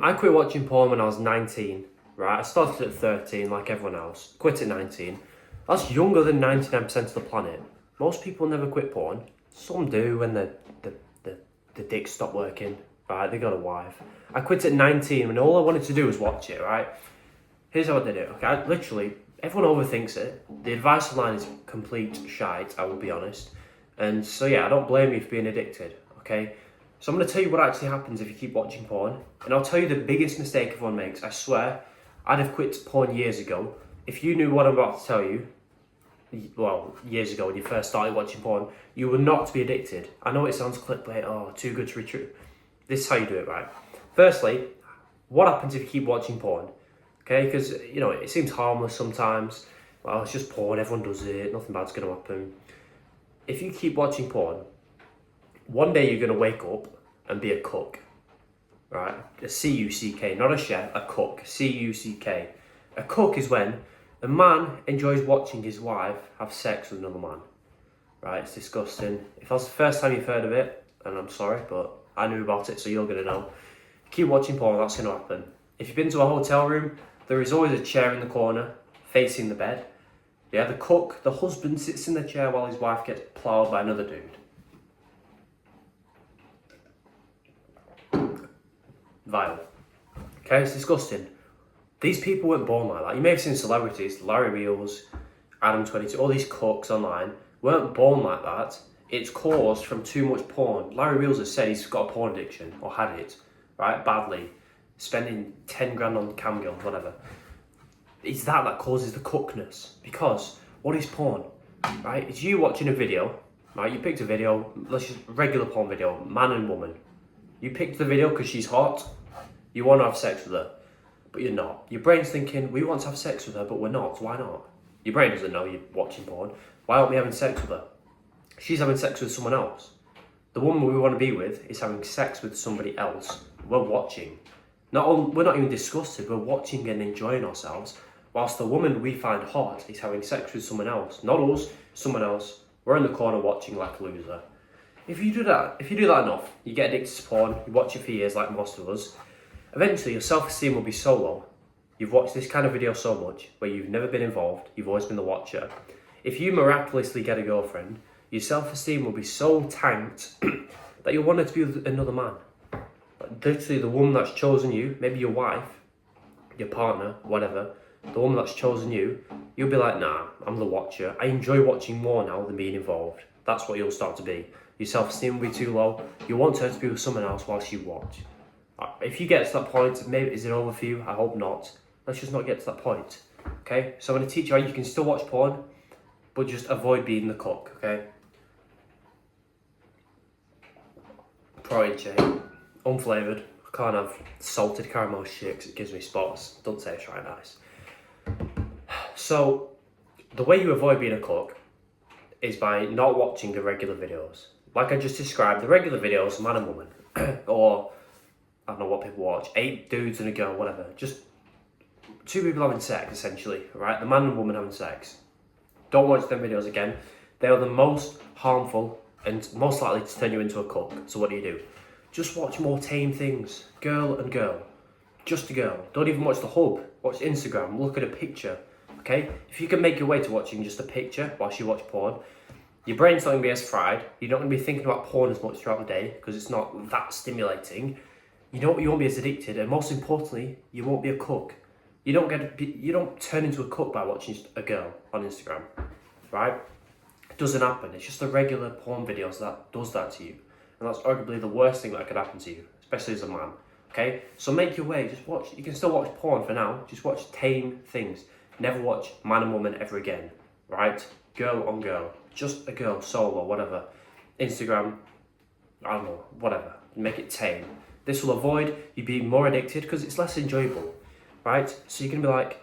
I quit watching porn when I was 19, right? I started at 13 like everyone else, quit at 19. That's younger than 99% of the planet. Most people never quit porn. Some do when the dicks stop working, right? They got a wife. I quit at 19 when all I wanted to do was watch it, right? Here's how I did it, okay? Literally, everyone overthinks it. The advice online is complete shite, I will be honest. And so yeah, I don't blame you for being addicted, okay? So I'm going to tell you what actually happens if you keep watching porn. And I'll tell you the biggest mistake everyone makes. I swear, I'd have quit porn years ago. If you knew what I'm about to tell you, well, years ago when you first started watching porn, you were not to be addicted. I know it sounds clickbait, oh, too good to be true. This is how you do it, right? Firstly, what happens if you keep watching porn? Okay, because, you know, it seems harmless sometimes. Well, it's just porn, everyone does it, nothing bad's going to happen. If you keep watching porn, one day you're going to wake up and be a cook, right? A C-U-C-K, not a chef, a cook, C-U-C-K. A cook is when a man enjoys watching his wife have sex with another man, right? It's disgusting. If that's the first time you've heard of it, and I'm sorry, but I knew about it, so you're going to know. Keep watching porn, that's going to happen. If you've been to a hotel room, there is always a chair in the corner facing the bed. Yeah, the cook, the husband sits in the chair while his wife gets ploughed by another dude. Vile. Okay, it's disgusting. These people weren't born like that. You may have seen celebrities, Larry Reels, Adam22, all these cooks online, weren't born like that. It's caused from too much porn. Larry Reels has said he's got a porn addiction, or had it, right, badly. Spending 10 grand on cam girls, whatever. It's that causes the cookness. Because what is porn, right? It's you watching a video, right? You picked a video, let's just regular porn video, man and woman. You picked the video because she's hot. You want to have sex with her, but you're not. Your brain's thinking, we want to have sex with her, but we're not. Why not? Your brain doesn't know you're watching porn. Why aren't we having sex with her? She's having sex with someone else. The woman we want to be with is having sex with somebody else. We're watching. We're not even disgusted, we're watching and enjoying ourselves, whilst the woman we find hot is having sex with someone else. Not us, someone else. We're in the corner watching like a loser. If you do that enough, you get addicted to porn, you watch it for years like most of us, eventually your self-esteem will be so low. You've watched this kind of video so much, where you've never been involved, you've always been the watcher. If you miraculously get a girlfriend, your self-esteem will be so tanked that you'll want it to be with another man. Literally the woman that's chosen you, maybe your wife, your partner, whatever, the woman that's chosen you, you'll be like, nah, I'm the watcher. I enjoy watching more now than being involved. That's what you'll start to be. Your self-esteem will be too low. You want her to be with someone else whilst you watch. If you get to that point, maybe is it over for you? I hope not. Let's just not get to that point. Okay? So I'm going to teach you how you can still watch porn, but just avoid being the cook, okay? Protein shake. Unflavoured. I can't have salted caramel shit because it gives me spots. Doesn't taste right nice. So, the way you avoid being a cook is by not watching the regular videos. Like I just described, the regular videos, man and woman, or I don't know what people watch, 8 dudes and a girl, whatever. Just 2 people having sex, essentially, right? The man and woman having sex. Don't watch them videos again. They are the most harmful and most likely to turn you into a cook. So what do? Just watch more tame things. Girl and girl. Just a girl. Don't even watch the hub. Watch Instagram. Look at a picture. Okay? If you can make your way to watching just a picture whilst you watch porn, your brain's not going to be as fried. You're not going to be thinking about porn as much throughout the day because it's not that stimulating. You won't be as addicted, and most importantly, you won't be a cook. You don't turn into a cook by watching a girl on Instagram, right? It doesn't happen. It's just the regular porn videos that does that to you. And that's arguably the worst thing that could happen to you, especially as a man, okay? So make your way, just watch. You can still watch porn for now, just watch tame things. Never watch man and woman ever again, right? Girl on girl, just a girl, solo, whatever. Instagram, I don't know, whatever. Make it tame. This will avoid you being more addicted because it's less enjoyable, right? So you can be like,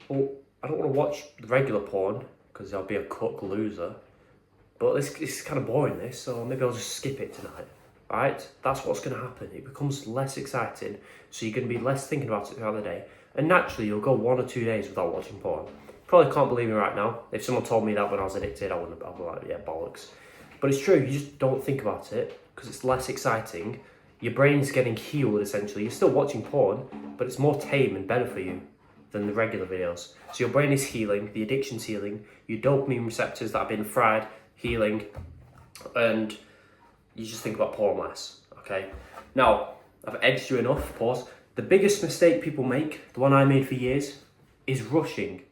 well, I don't want to watch regular porn because I'll be a cook loser. But this is kind of boring, this, so maybe I'll just skip it tonight, right? That's what's going to happen. It becomes less exciting, so you're going to be less thinking about it throughout the day. And naturally, you'll go 1 or 2 days without watching porn. Probably can't believe me right now. If someone told me that when I was addicted, I'd be like, yeah, bollocks. But it's true, you just don't think about it, because it's less exciting. Your brain's getting healed essentially. You're still watching porn, but it's more tame and better for you than the regular videos. So your brain is healing, the addiction's healing, your dopamine receptors that have been fried, healing, and you just think about porn less, okay? Now, I've edged you enough, pause. The biggest mistake people make, the one I made for years, is rushing,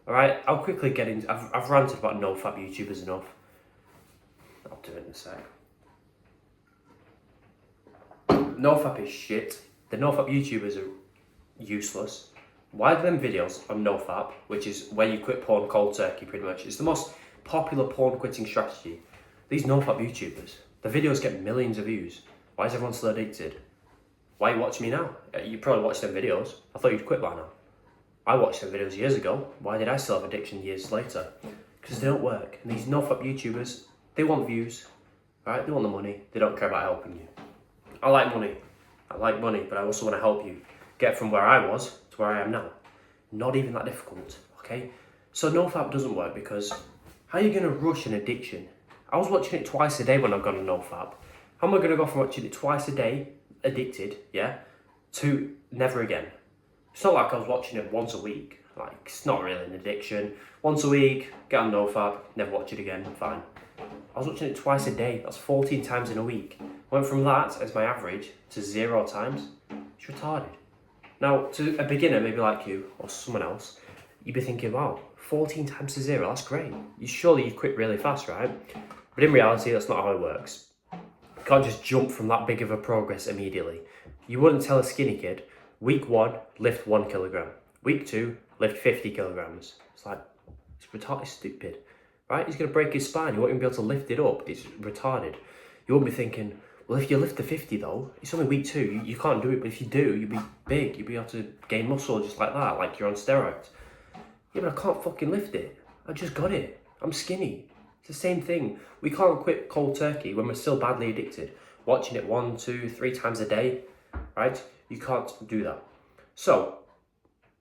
all right? I'll quickly get into, I've ranted about no-fap YouTubers enough. I'll do it in a sec. No-fap is shit. The no-fap YouTubers are useless. Why are them videos on no-fap, which is where you quit porn cold turkey pretty much, it's the most popular porn quitting strategy. These no-fap YouTubers, the videos get millions of views. Why is everyone still addicted? Why are you watching me now? You probably watched them videos. I thought you'd quit by now. I watched them videos years ago. Why did I still have addiction years later? Because they don't work. And these no-fap YouTubers, they want views, right? They want the money. They don't care about helping you. I like money, but I also want to help you get from where I was to where I am now. Not even that difficult, okay? So no-fap doesn't work because how are you going to rush an addiction? I was watching it twice a day when I've gone to no-fap. How am I going to go from watching it twice a day, addicted, yeah, to never again? It's not like I was watching it once a week. Like, it's not really an addiction. Once a week, get on no-fap, never watch it again, fine. I was watching it twice a day. That's 14 times in a week. Went from that as my average to 0 times. It's retarded. Now, to a beginner, maybe like you or someone else, you'd be thinking, wow, 14 times to 0, that's great. Surely you'd quit really fast, right? But in reality, that's not how it works. You can't just jump from that big of a progress immediately. You wouldn't tell a skinny kid, week 1, lift 1 kilogram. Week 2, lift 50 kilograms. It's like, it's retarded, it's stupid. Right? He's going to break his spine. You won't even be able to lift it up. It's retarded. You won't be thinking, well, if you lift the 50 though, it's only week 2. You can't do it, but if you do, you'll be big. You'll be able to gain muscle just like that, like you're on steroids. Yeah, but I can't fucking lift it. I just got it. I'm skinny. It's the same thing. We can't quit cold turkey when we're still badly addicted. Watching it 1, 2, 3 times a day, right? You can't do that. So,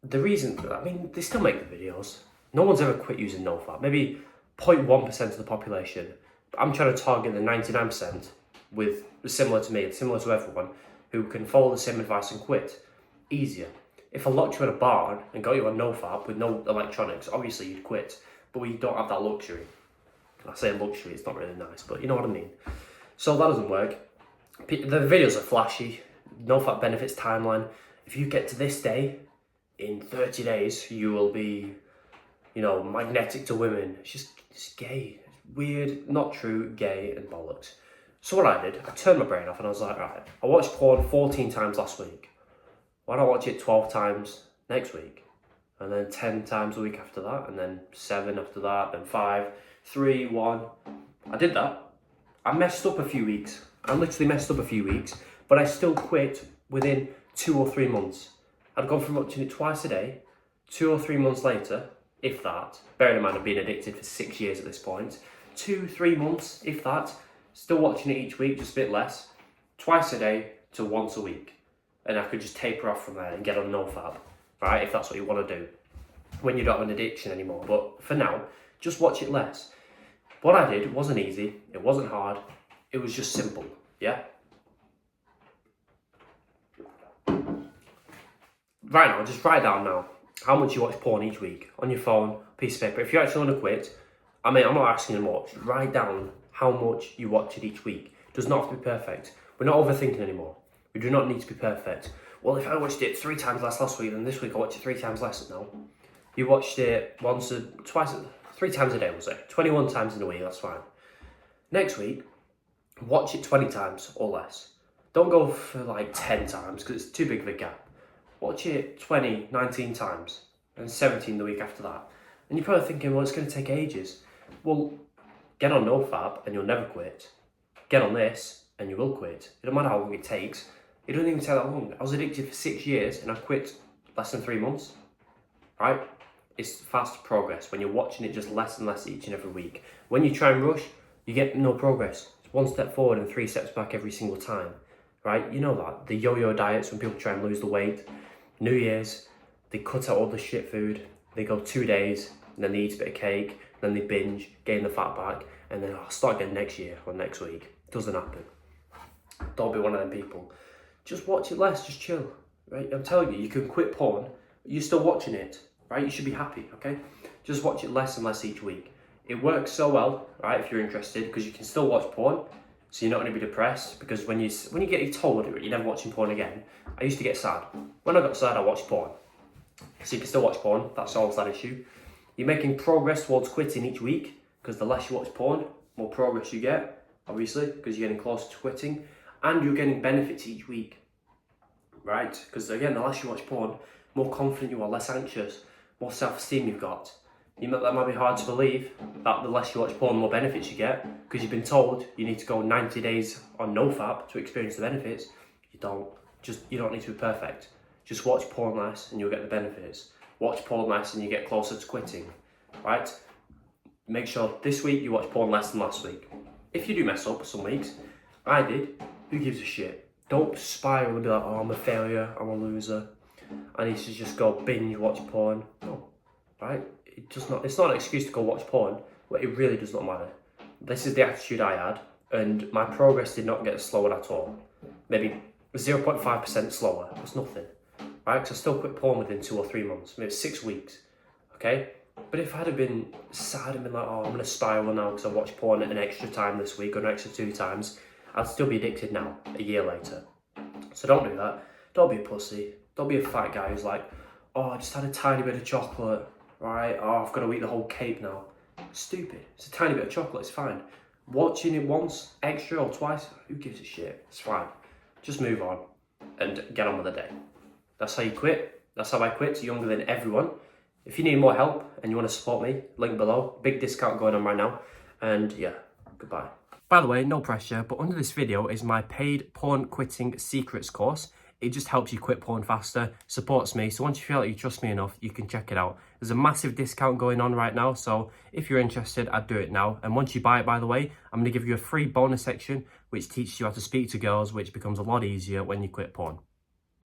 the reason for that, I mean, they still make the videos. No one's ever quit using no-fap. Maybe 0.1% of the population. But I'm trying to target the 99% with similar to me, similar to everyone, who can follow the same advice and quit. Easier. If I locked you in a barn and got you on no-fap with no electronics, obviously you'd quit. But we don't have that luxury. I say luxury, it's not really nice, but you know what I mean. So that doesn't work. The videos are flashy. No-fap benefits timeline. If you get to this day, in 30 days, you will be, you know, magnetic to women. It's gay. It's weird, not true, gay, and bollocks. So what I did, I turned my brain off and I was like, right, I watched porn 14 times last week. Why don't I watch it 12 times next week? And then 10 times a week after that, and then 7 after that, then 5, 3, 1. I did that. I messed up a few weeks. I literally messed up a few weeks, but I still quit within 2 or 3 months. I'd gone from watching it twice a day, 2 or 3 months later, if that, bearing in mind I've been addicted for 6 years at this point, 2, 3 months, if that, still watching it each week, just a bit less, twice a day to once a week. And I could just taper off from there and get on no-fap, right, if that's what you want to do, when you don't have an addiction anymore. But for now, just watch it less. What I did wasn't easy, it wasn't hard, it was just simple, yeah? Right now, just write down now how much you watch porn each week on your phone, piece of paper. If you actually want to quit, I mean, I'm not asking you much. Write down how much you watch it each week. It does not have to be perfect. We're not overthinking anymore. We do not need to be perfect. Well, if I watched it 3 times last week, then this week I watch it 3 times less. No. You watched it twice, 3 times a day, was it? 21 times in a week, that's fine. Next week, watch it 20 times or less. Don't go for like 10 times because it's too big of a gap. Watch it 20, 19 times, and 17 the week after that. And you're probably thinking, well, it's going to take ages. Well, get on no-fap and you'll never quit. Get on this and you will quit. It don't matter how long it takes. It doesn't even take that long. I was addicted for 6 years and I quit less than 3 months. Right? It's fast progress when you're watching it just less and less each and every week. When you try and rush, you get no progress. It's 1 step forward and 3 steps back every single time. Right? You know that. The yo-yo diets when people try and lose the weight. New Year's, they cut out all the shit food. They go 2 days, and then they eat a bit of cake, then they binge, gain the fat back, and then I'll start again next year or next week. It doesn't happen. Don't be one of them people. Just watch it less, just chill, right? I'm telling you, you can quit porn, but you're still watching it, right? You should be happy, okay? Just watch it less and less each week. It works so well, right, if you're interested, because you can still watch porn, so you're not going to be depressed, because when you get told you're never watching porn again, I used to get sad. When I got sad, I watched porn. So you can still watch porn, that solves that issue. You're making progress towards quitting each week, because the less you watch porn, more progress you get, obviously, because you're getting closer to quitting, and you're getting benefits each week, right? Because again, the less you watch porn, more confident you are, less anxious, more self-esteem you've got. That might be hard to believe, that the less you watch porn, the more benefits you get, because you've been told you need to go 90 days on NoFap to experience the benefits. You don't need to be perfect. Just watch porn less and you'll get the benefits. Watch porn less and you get closer to quitting, right? Make sure this week you watch porn less than last week. If you do mess up some weeks, I did, who gives a shit? Don't spiral and be like, oh, I'm a failure, I'm a loser. I need to just go binge watch porn. No, right? It's not an excuse to go watch porn, but it really does not matter. This is the attitude I had, and my progress did not get slower at all. Maybe 0.5% slower, that's nothing, right? Because I still quit porn within 2 or 3 months, maybe 6 weeks, okay? But if I'd have been sad and been like, oh, I'm gonna spiral now because I watched porn an extra time this week or an extra 2 times, I'd still be addicted now, a year later. So don't do that. Don't be a pussy. Don't be a fat guy who's like, oh, I just had a tiny bit of chocolate. Right, oh, I've got to eat the whole cake now. Stupid. It's a tiny bit of chocolate, it's fine. Watching it once, extra or twice, who gives a shit? It's fine. Just move on and get on with the day. That's how you quit. That's how I quit, younger than everyone. If you need more help and you want to support me, link below. Big discount going on right now. And yeah, goodbye. By the way, no pressure, but under this video is my paid porn quitting secrets course. It just helps you quit porn faster, supports me. So once you feel like you trust me enough, you can check it out. There's a massive discount going on right now. So if you're interested, I'd do it now. And once you buy it, by the way, I'm going to give you a free bonus section, which teaches you how to speak to girls, which becomes a lot easier when you quit porn.